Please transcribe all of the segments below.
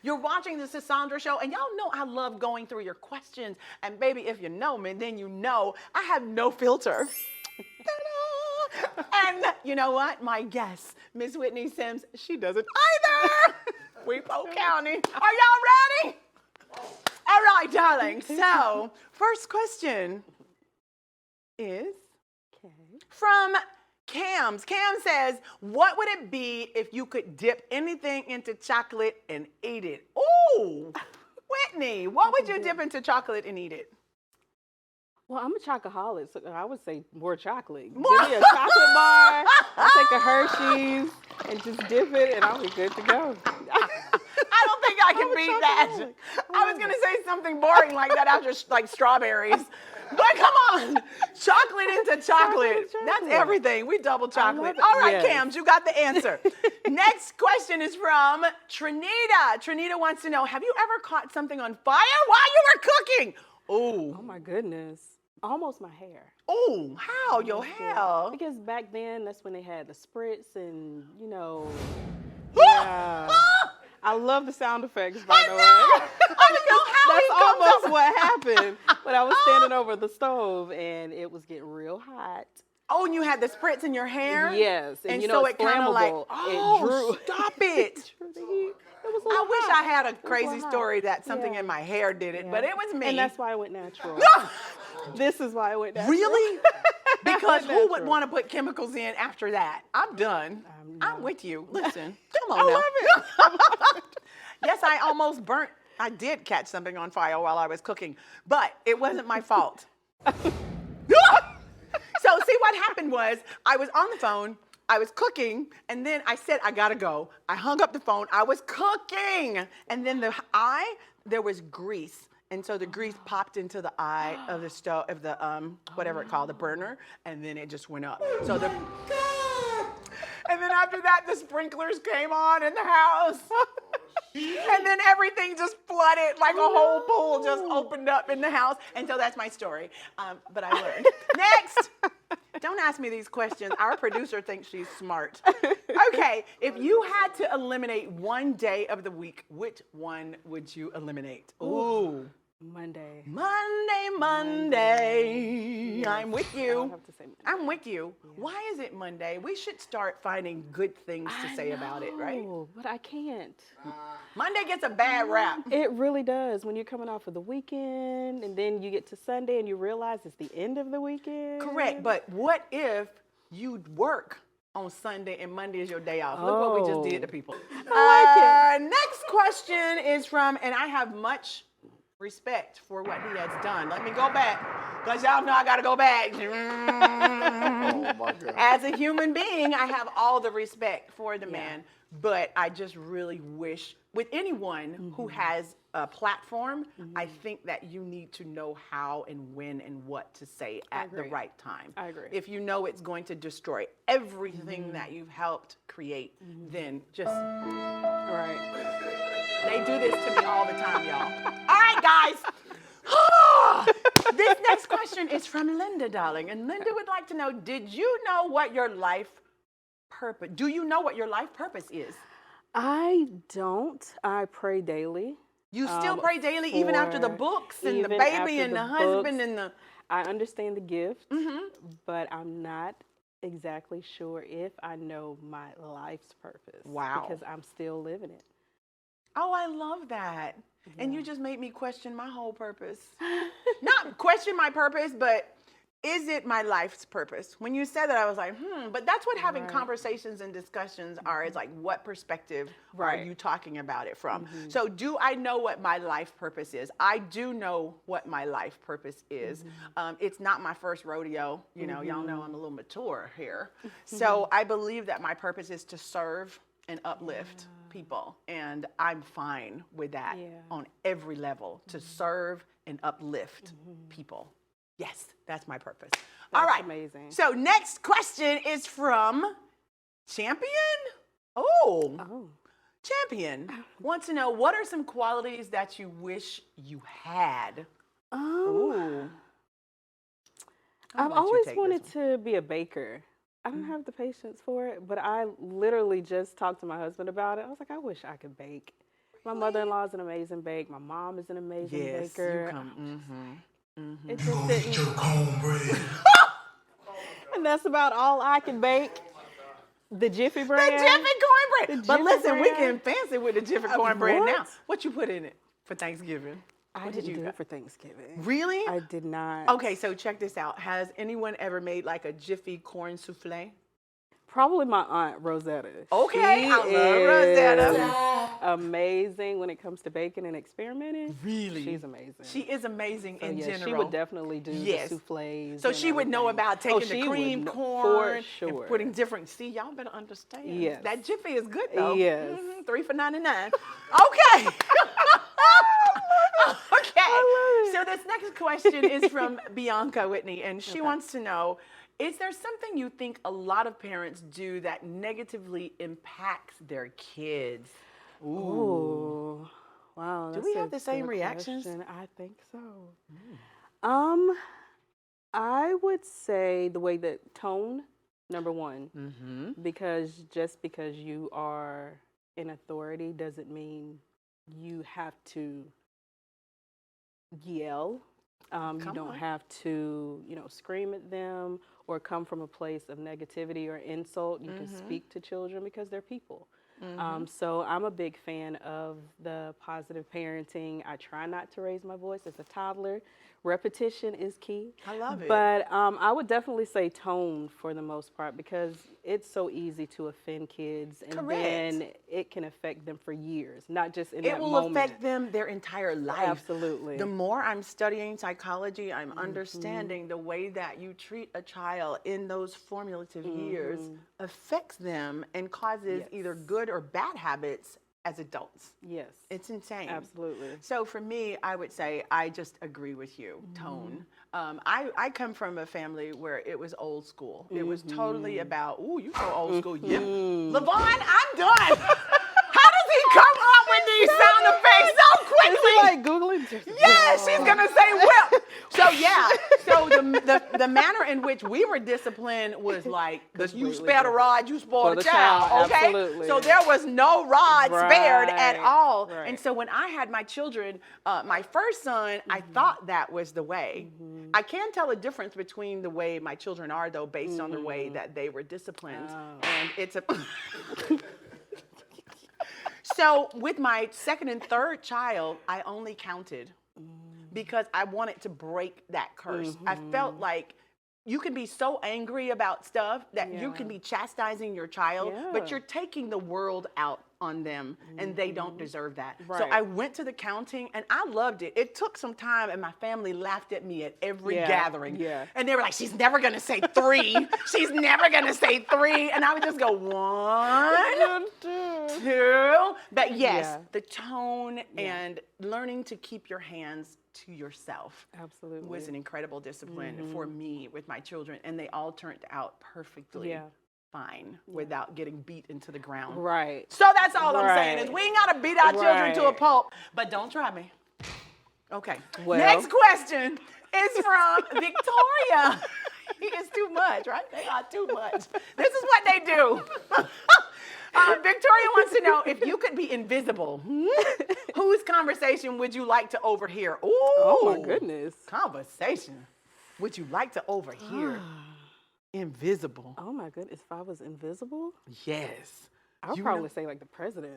You're watching the Sisaundra Show, and y'all know I love going through your questions. And baby, if you know me, then you know I have no filter. And you know what? My guest, Miss Whitney Sims, she doesn't either. Weepo County. Are y'all ready? All right, darling. So, first question is from Cams. Cam says, what would it be if you could dip anything into chocolate and eat it? Ooh, Whitney, what would you dip into chocolate and eat it? Well, I'm a chocoholic, so I would say more chocolate. Give me a chocolate bar, I'll take a Hershey's and just dip it, and I'll be good to go. I don't think I can beat that. I was going to say something boring like that after like strawberries. But come on, chocolate into chocolate. That's everything. We double chocolate. All right, Cams, you got the answer. Next question is from Trinita. Trinita wants to know, have you ever caught something on fire while you were cooking? Ooh. Oh my goodness. Almost my hair. Ooh, how your hair? Because back then, that's when they had the spritz and, you know. Yeah. I love the sound effects, by the way. I don't know how That's almost what happened. But I was standing over the stove, and it was getting real hot. Oh, and you had the spritz in your hair? Yes. And you so know, it kind of like, it drew. Stop it. It drew the heat. It was I wish hot. I had a crazy story that something in my hair did it, but it was me. And that's why I went natural. This is why I went natural. Really? Because who would want to put chemicals in after that? I'm done. I'm with you. Listen, come on now. I love it. Yes, I almost burnt. I did catch something on fire while I was cooking, but it wasn't my fault. So see, what happened was I was on the phone, I was cooking, and then I said, I gotta go. I hung up the phone, I was cooking. And then there was grease. And so the grease popped into the eye of the stove, of the, whatever it called, the burner, and then it just went up. So and then after that, the sprinklers came on in the house. And then everything just flooded, like a whole pool just opened up in the house. And so that's my story. But I learned. Next. Don't ask me these questions. Our producer thinks she's smart. Okay, if you had to eliminate one day of the week, which one would you eliminate? Ooh. Monday. Monday. I'm with you. I'll have to say Monday. I'm with you. Yeah. Why is it Monday? We should start finding good things to say about it, right? But I can't. Monday gets a bad rap. It really does. When you're coming off of the weekend and then you get to Sunday and you realize it's the end of the weekend. Correct. But what if you work on Sunday and Monday is your day off? Look what we just did to people. I like it. Next question is from, and I have much respect for what he has done. Let me go back, because y'all know I got to go back. Oh my God. As a human being, I have all the respect for the man, but I just really wish, with anyone who has a platform, I think that you need to know how and when and what to say at the right time. I agree. If you know it's going to destroy everything that you've helped create, then just... Right. They do this to me all the time, y'all. All right, guys. This next question is from Linda, darling. And Linda would like to know, do you know what your life purpose is? I don't. I pray daily. You still pray daily, even after the books and the baby and the husband and the... I understand the gift, but I'm not exactly sure if I know my life's purpose. Wow. Because I'm still living it. Oh, I love that. Yeah. And you just made me question my whole purpose. Not question my purpose, but is it my life's purpose? When you said that, I was like, but that's what having conversations and discussions are. It's like, what perspective are you talking about it from? So do I know what my life purpose is? I do know what my life purpose is. It's not my first rodeo. You know, y'all know I'm a little mature here. So I believe that my purpose is to serve and uplift people. And I'm fine with that on every level, to serve and uplift people. Yes, that's my purpose. All right. Amazing. So next question is from Champion. Oh. Champion wants to know, what are some qualities that you wish you had? I've always wanted to be a baker. I don't have the patience for it, but I literally just talked to my husband about it. I was like, I wish I could bake. My mother-in-law is an amazing bake. My mom is an amazing baker. You come. It just didn't. And that's about all I can bake. The Jiffy brand. The Jiffy cornbread. But Jiffy listen, we brand. getting fancy with the Jiffy cornbread what? now. What you put in it for Thanksgiving? I What didn't you do got? it for Thanksgiving. Really? I did not. Okay, so check this out. Has anyone ever made like a Jiffy corn souffle? Probably my aunt Rosetta. Okay, She I love Rosetta. is amazing when it comes to baking and experimenting. Really? She's amazing. She is amazing in yeah, general. She would definitely do Yes. the soufflés. So and she would know everything. about taking the she cream would corn for sure. and putting different. See, y'all better understand. Yes. That Jiffy is good though. Yes. 3 for $99. Okay. Okay. So this next question is from Bianca Whitney, and she wants to know: is there something you think a lot of parents do that negatively impacts their kids? Ooh. Wow. Do we have the same reactions? I think so. I would say the way that tone, number one, because just because you are in authority doesn't mean you have to yell. You don't have to, scream at them or come from a place of negativity or insult. You can speak to children because they're people. So I'm a big fan of the positive parenting. I try not to raise my voice as a toddler. Repetition is key. I love it. But I would definitely say tone for the most part because it's so easy to offend kids. And then it can affect them for years, not just in that moment. It will affect them their entire life. Absolutely. The more I'm studying psychology, I'm understanding the way that you treat a child in those formative years affects them and causes either good or bad habits as adults. Yes. It's insane. Absolutely. So for me, I would say I just agree with you, tone. I come from a family where it was old school. It was totally about, ooh, you so old school. Yeah. Levon, I'm done. How does he come up with these sound effects so quickly? Is he like Googling? Yeah, she's gonna say whip. So yeah, so the manner in which we were disciplined was like, you spare the rod, you spoil the child. Okay, absolutely. so there was no rod spared at all. Right. And so when I had my children, my first son, I thought that was the way. I can tell a difference between the way my children are though, based on the way that they were disciplined, and it's a. So with my second and third child, I only counted because I wanted to break that curse. I felt like you can be so angry about stuff that you can be chastising your child, but you're taking the world out on them and they don't deserve that. So I went to the counting and I loved it. It took some time and my family laughed at me at every gathering. And they were like, she's never gonna say 3. She's never gonna say 3. And I would just go 1, 2. But yes, the tone and learning to keep your hands to yourself was an incredible discipline for me with my children, and they all turned out perfectly fine without getting beat into the ground. Right. So that's all I'm saying is we ain't gotta beat our children to a pulp, but don't try me. Okay. Well. Next question is from Victoria. It's too much, right? They are too much. This is what they do. Victoria wants to know if you could be invisible, whose conversation would you like to overhear? Ooh, oh my goodness. Conversation would you like to overhear? Invisible. Oh my goodness. If I was invisible? Yes. I would probably say like the president.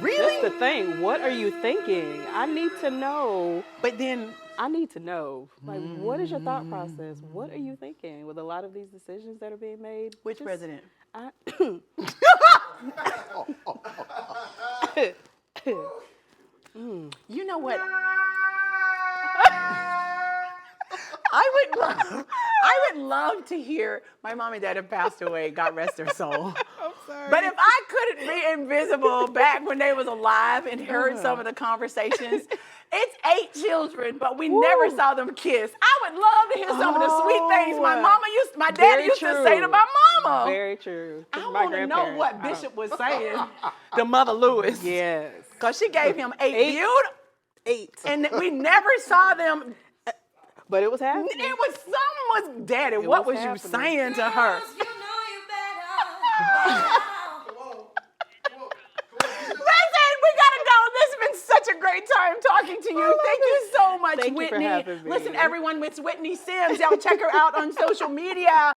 Really? That's the thing. What are you thinking? I need to know. But then I need to know. Like, what is your thought process? What are you thinking with a lot of these decisions that are being made? Which president? You know what? I would love to hear. My mom and dad have passed away. God rest their soul. I'm sorry. But if I couldn't be invisible back when they was alive and heard some of the conversations, it's 8 children, but we never saw them kiss. I would love to hear some of the sweet things my dad used to say to my mama. Very true. I want to know what Bishop was saying to Mother Lewis. Yes. Because she gave him 8 beautiful. 8. And we never saw them. But it was happening. It was something was daddy. What was you saying to her? Listen, we gotta go. This has been great time talking to you. Thank you so much, Thank you Whitney. for having me. Listen, everyone, it's Whitney Sims. Y'all check her out on social media.